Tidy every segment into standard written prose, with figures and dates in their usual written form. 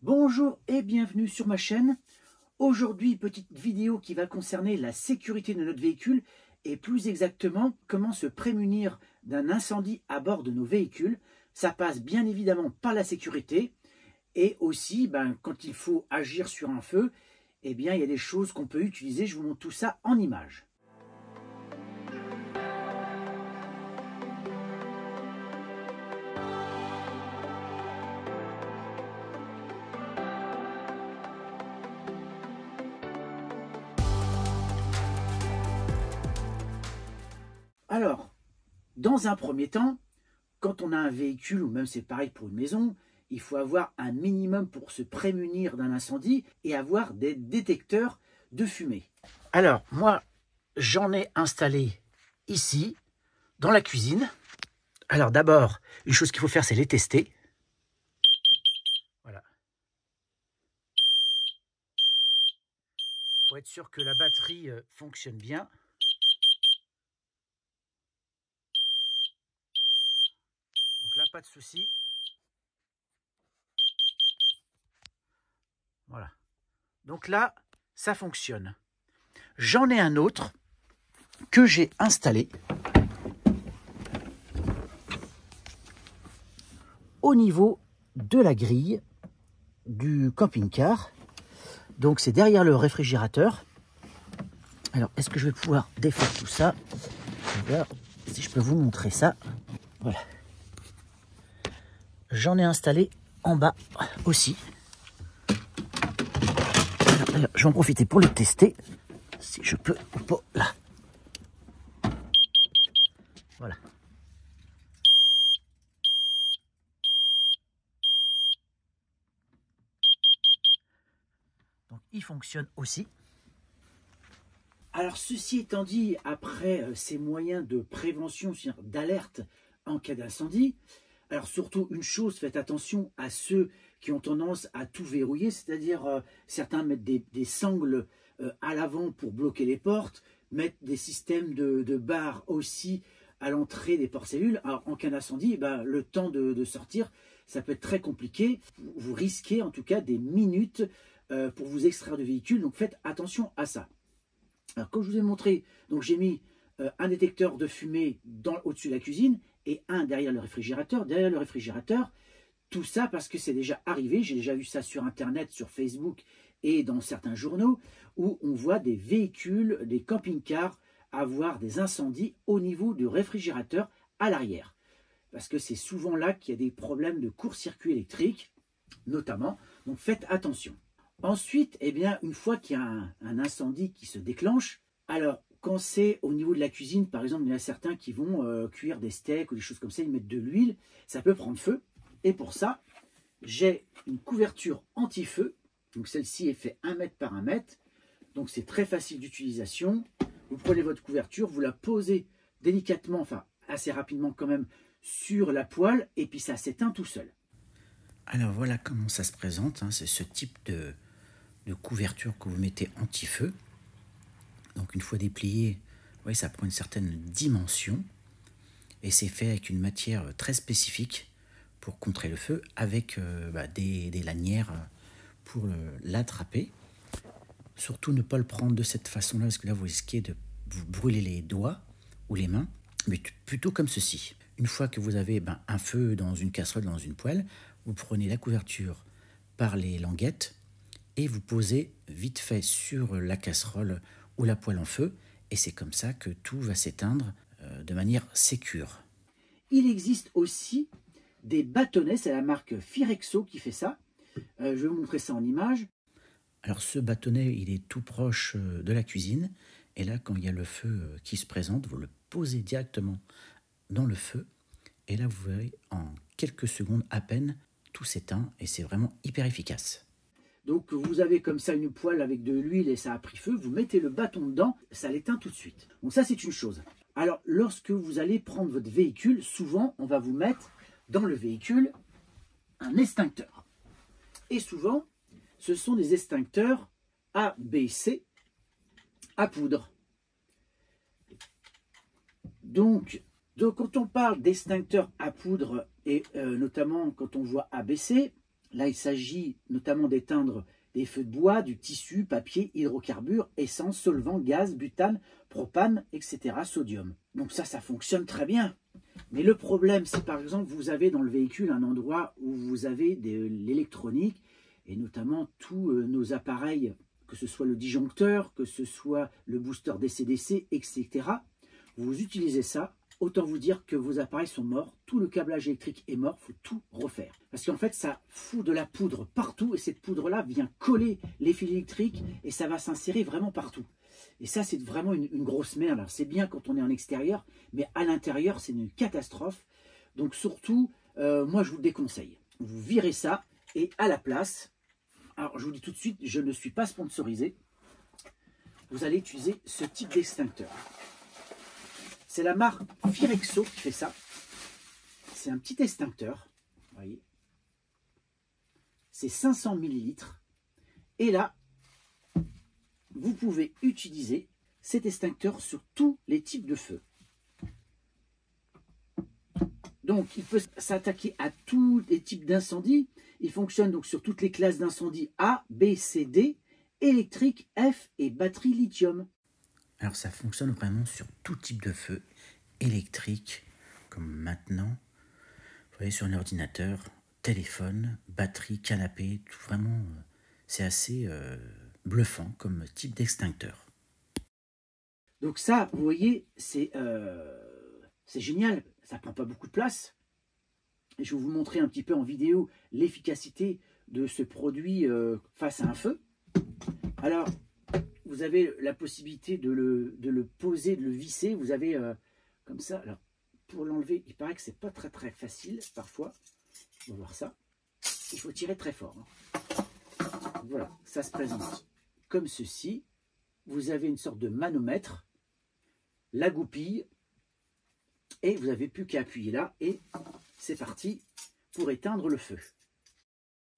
Bonjour et bienvenue sur ma chaîne. Aujourd'hui, petite vidéo qui va concerner la sécurité de notre véhicule et plus exactement comment se prémunir d'un incendie à bord de nos véhicules. Ça passe bien évidemment par la sécurité et aussi quand il faut agir sur un feu, il y a des choses qu'on peut utiliser. Je vous montre tout ça en images. Alors, dans un premier temps, quand on a un véhicule, ou même c'est pareil pour une maison, il faut avoir un minimum pour se prémunir d'un incendie et avoir des détecteurs de fumée. Alors, moi, j'en ai installé ici, dans la cuisine. Alors d'abord, une chose qu'il faut faire, c'est les tester. Voilà. Pour être sûr que la batterie fonctionne bien. Donc là, pas de souci. Voilà. Donc là, ça fonctionne. J'en ai un autre que j'ai installé au niveau de la grille du camping-car. Donc c'est derrière le réfrigérateur. Alors, est-ce que je vais pouvoir défaire tout ça? Je vais voir si je peux vous montrer ça. Voilà. J'en ai installé en bas aussi. Alors, je vais en profiter pour le tester. Si je peux ou pas, là. Voilà. Donc, il fonctionne aussi. Alors, ceci étant dit, après ces moyens de prévention, c'est-à-dire d'alerte en cas d'incendie, alors surtout une chose, faites attention à ceux qui ont tendance à tout verrouiller, c'est-à-dire certains mettent des sangles à l'avant pour bloquer les portes, mettent des systèmes de barres aussi à l'entrée des portes-cellules. Alors en cas d'incendie, le temps de sortir, ça peut être très compliqué. Vous risquez en tout cas des minutes pour vous extraire du véhicule, donc faites attention à ça. Alors comme je vous ai montré, donc j'ai mis un détecteur de fumée au-dessus de la cuisine et un derrière le réfrigérateur. Derrière le réfrigérateur, tout ça parce que c'est déjà arrivé, j'ai déjà vu ça sur Internet, sur Facebook et dans certains journaux, où on voit des véhicules, des camping-cars avoir des incendies au niveau du réfrigérateur à l'arrière. Parce que c'est souvent là qu'il y a des problèmes de court-circuit électrique, notamment, donc faites attention. Ensuite, une fois qu'il y a un incendie qui se déclenche, alors quand c'est au niveau de la cuisine, par exemple, il y en a certains qui vont cuire des steaks ou des choses comme ça, ils mettent de l'huile, ça peut prendre feu. Et pour ça, j'ai une couverture anti-feu. Donc celle-ci est faite 1 mètre par 1 mètre. Donc c'est très facile d'utilisation. Vous prenez votre couverture, vous la posez délicatement, enfin assez rapidement quand même, sur la poêle et puis ça s'éteint tout seul. Alors voilà comment ça se présente. C'est ce type de couverture que vous mettez anti-feu. Donc une fois déplié, vous voyez, ça prend une certaine dimension et c'est fait avec une matière très spécifique pour contrer le feu, avec des lanières pour l'attraper. Surtout ne pas le prendre de cette façon-là, parce que là vous risquez de vous brûler les doigts ou les mains, mais plutôt comme ceci. Une fois que vous avez un feu dans une casserole, dans une poêle, vous prenez la couverture par les languettes et vous posez vite fait sur la casserole ou la poêle en feu, et c'est comme ça que tout va s'éteindre de manière sécure. Il existe aussi des bâtonnets, c'est la marque Firexo qui fait ça. Je vais vous montrer ça en image. Alors ce bâtonnet, il est tout proche de la cuisine, et là quand il y a le feu qui se présente, vous le posez directement dans le feu, et là vous verrez en quelques secondes à peine, tout s'éteint, et c'est vraiment hyper efficace. Donc vous avez comme ça une poêle avec de l'huile et ça a pris feu, vous mettez le bâton dedans, ça l'éteint tout de suite. Donc ça c'est une chose. Alors lorsque vous allez prendre votre véhicule, souvent on va vous mettre dans le véhicule un extincteur. Et souvent ce sont des extincteurs ABC à poudre. Donc quand on parle d'extincteurs à poudre, et notamment quand on voit ABC, Là, il s'agit notamment d'éteindre des feux de bois, du tissu, papier, hydrocarbures, essence, solvant, gaz, butane, propane, etc., sodium. Donc ça fonctionne très bien. Mais le problème, c'est par exemple, vous avez dans le véhicule un endroit où vous avez de l'électronique, et notamment tous nos appareils, que ce soit le disjoncteur, que ce soit le booster DC-DC, etc. Vous utilisez ça, autant vous dire que vos appareils sont morts, tout le câblage électrique est mort, il faut tout refaire. Parce qu'en fait, ça fout de la poudre partout, et cette poudre-là vient coller les fils électriques, et ça va s'insérer vraiment partout. Et ça, c'est vraiment une grosse merde. C'est bien quand on est en extérieur, mais à l'intérieur, c'est une catastrophe. Donc surtout, moi, je vous le déconseille. Vous virez ça, et à la place, alors je vous dis tout de suite, je ne suis pas sponsorisé, vous allez utiliser ce type d'extincteur. C'est la marque Firexo qui fait ça. C'est un petit extincteur, vous voyez. C'est 500 ml. Et là, vous pouvez utiliser cet extincteur sur tous les types de feux. Donc, il peut s'attaquer à tous les types d'incendie. Il fonctionne donc sur toutes les classes d'incendie A, B, C, D, électrique, F et batterie lithium. Alors, ça fonctionne vraiment sur tout type de feu, électrique, comme maintenant. Vous voyez, sur un ordinateur, téléphone, batterie, canapé, tout vraiment, c'est assez bluffant comme type d'extincteur. Donc ça, vous voyez, c'est génial. Ça ne prend pas beaucoup de place. Et je vais vous montrer un petit peu en vidéo l'efficacité de ce produit face à un feu. Alors, vous avez la possibilité de le poser, de le visser. Vous avez comme ça. Alors, pour l'enlever, il paraît que c'est pas très facile parfois. On va voir ça. Il faut tirer très fort. Voilà, ça se présente comme ceci. Vous avez une sorte de manomètre, la goupille, et vous n'avez plus qu'à appuyer là, et c'est parti pour éteindre le feu.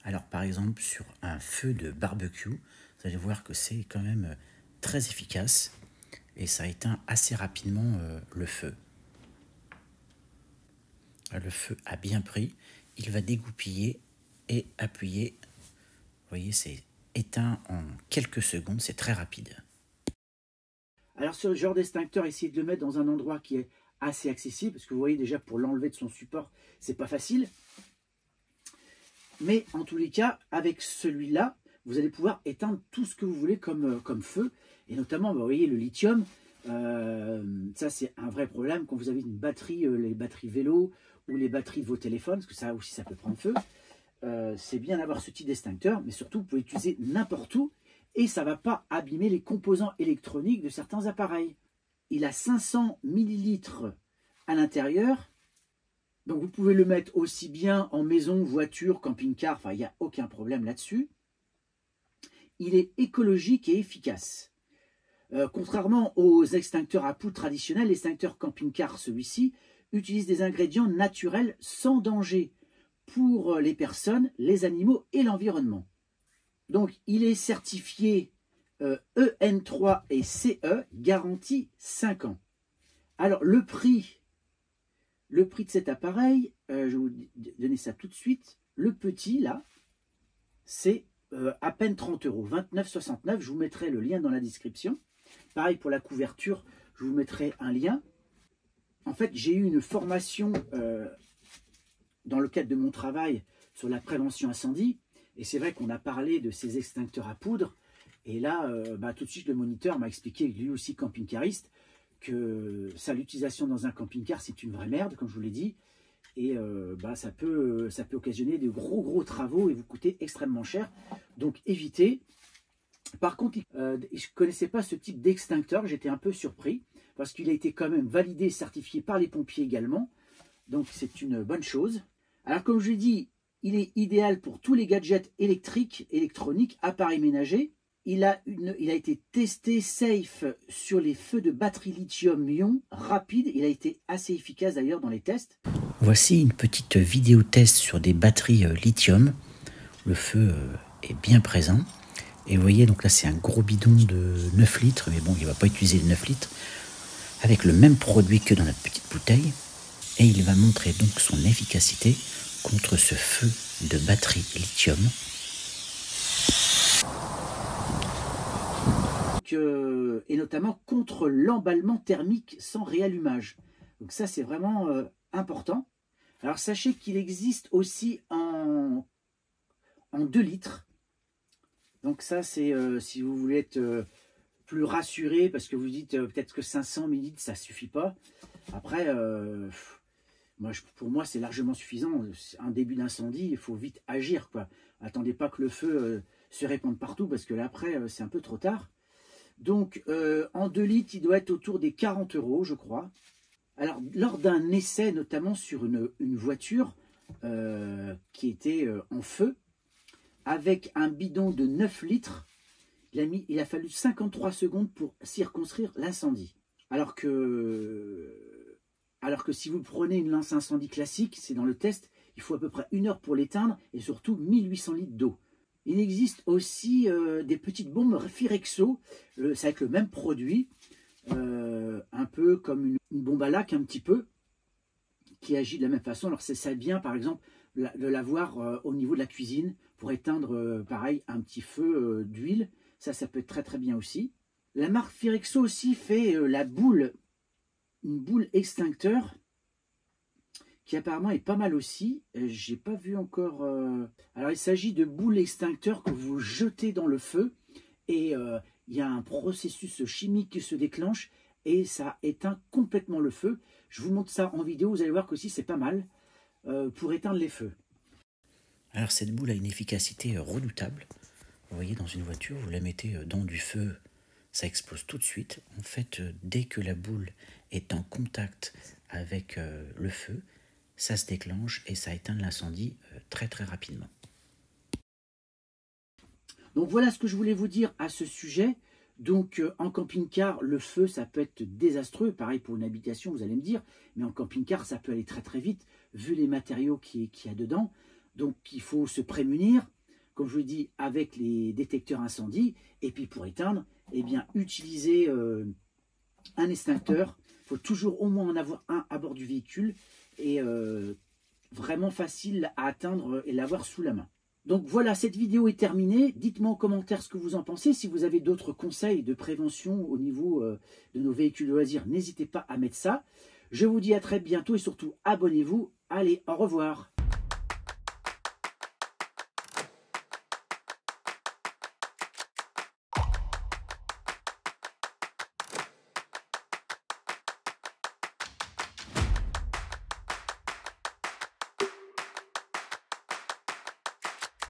Alors par exemple, sur un feu de barbecue, vous allez voir que c'est quand même très efficace, et ça éteint assez rapidement le feu. Le feu a bien pris, il va dégoupiller et appuyer. Vous voyez, c'est éteint en quelques secondes, c'est très rapide. Alors ce genre d'extincteur, essayez de le mettre dans un endroit qui est assez accessible, parce que vous voyez déjà pour l'enlever de son support, c'est pas facile. Mais en tous les cas, avec celui-là, vous allez pouvoir éteindre tout ce que vous voulez comme feu, et notamment, vous voyez, le lithium, ça c'est un vrai problème quand vous avez une batterie, les batteries vélo, ou les batteries de vos téléphones, parce que ça aussi ça peut prendre feu. C'est bien d'avoir ce type d'extincteur, mais surtout vous pouvez l'utiliser n'importe où, et ça ne va pas abîmer les composants électroniques de certains appareils. Il a 500 ml à l'intérieur, donc vous pouvez le mettre aussi bien en maison, voiture, camping-car, enfin il n'y a aucun problème là-dessus. Il est écologique et efficace. Contrairement aux extincteurs à poudre traditionnels, l'extincteur camping-car, celui-ci, utilise des ingrédients naturels sans danger pour les personnes, les animaux et l'environnement. Donc il est certifié EN3 et CE, garantie 5 ans. Alors le prix de cet appareil, je vais vous donner ça tout de suite. Le petit là, c'est à peine 30 €, 29,69 €. Je vous mettrai le lien dans la description. Pareil pour la couverture, je vous mettrai un lien. En fait, j'ai eu une formation dans le cadre de mon travail sur la prévention incendie. Et c'est vrai qu'on a parlé de ces extincteurs à poudre. Et là, tout de suite, le moniteur m'a expliqué, lui aussi camping-cariste, que l'utilisation dans un camping-car, c'est une vraie merde, comme je vous l'ai dit. Et ça peut occasionner de gros travaux et vous coûter extrêmement cher. Donc, évitez. Par contre, je ne connaissais pas ce type d'extincteur. J'étais un peu surpris parce qu'il a été quand même validé et certifié par les pompiers également. Donc, c'est une bonne chose. Alors, comme je l'ai dit, il est idéal pour tous les gadgets électriques, électroniques, appareils ménagers. Il a été testé safe sur les feux de batterie lithium-ion rapide. Il a été assez efficace d'ailleurs dans les tests. Voici une petite vidéo test sur des batteries lithium. Le feu est bien présent. Et vous voyez, donc là c'est un gros bidon de 9 litres. Mais bon, il ne va pas utiliser les 9 litres. Avec le même produit que dans notre petite bouteille. Et il va montrer donc son efficacité contre ce feu de batterie lithium. Et notamment contre l'emballement thermique sans réallumage. Donc ça, c'est vraiment important. Alors sachez qu'il existe aussi en 2 litres. Donc ça, c'est si vous voulez être plus rassuré, parce que vous dites peut-être que 500 ml, ça ne suffit pas. Après, pour moi, c'est largement suffisant. Un début d'incendie, il faut vite agir, quoi. Attendez pas que le feu se répande partout, parce que là, après, c'est un peu trop tard. Donc, en 2 litres, il doit être autour des 40 €, je crois. Alors, lors d'un essai, notamment sur une voiture qui était en feu, avec un bidon de 9 litres, il a fallu 53 secondes pour circonscrire l'incendie. Alors que si vous prenez une lance incendie classique, c'est dans le test, il faut à peu près 1 heure pour l'éteindre et surtout 1800 litres d'eau. Il existe aussi des petites bombes Firexo, ça va être le même produit, un peu comme une bombe à lac un petit peu, qui agit de la même façon. Alors c'est bien par exemple de l'avoir au niveau de la cuisine pour éteindre pareil un petit feu d'huile, ça peut être très très bien aussi. La marque Firexo aussi fait une boule extincteur qui apparemment est pas mal aussi. J'ai pas vu encore. Alors il s'agit de boules extincteurs que vous jetez dans le feu et il y a un processus chimique qui se déclenche et ça éteint complètement le feu. Je vous montre ça en vidéo, vous allez voir qu'aussi c'est pas mal pour éteindre les feux. Alors cette boule a une efficacité redoutable. Vous voyez, dans une voiture, vous la mettez dans du feu, ça explose tout de suite. En fait, dès que la boule est en contact avec le feu, ça se déclenche et ça éteint l'incendie très très rapidement. Donc voilà ce que je voulais vous dire à ce sujet. Donc en camping-car, le feu, ça peut être désastreux. Pareil pour une habitation, vous allez me dire. Mais en camping-car, ça peut aller très très vite, vu les matériaux qu'il y a dedans. Donc il faut se prémunir, comme je vous l'ai dit, avec les détecteurs incendie. Et puis pour éteindre, eh bien, utiliser un extincteur. Il faut toujours au moins en avoir un à bord du véhicule. Et vraiment facile à atteindre et l'avoir sous la main. Donc voilà, cette vidéo est terminée. Dites-moi en commentaire ce que vous en pensez. Si vous avez d'autres conseils de prévention au niveau de nos véhicules de loisirs, n'hésitez pas à mettre ça. Je vous dis à très bientôt et surtout abonnez-vous. Allez, au revoir.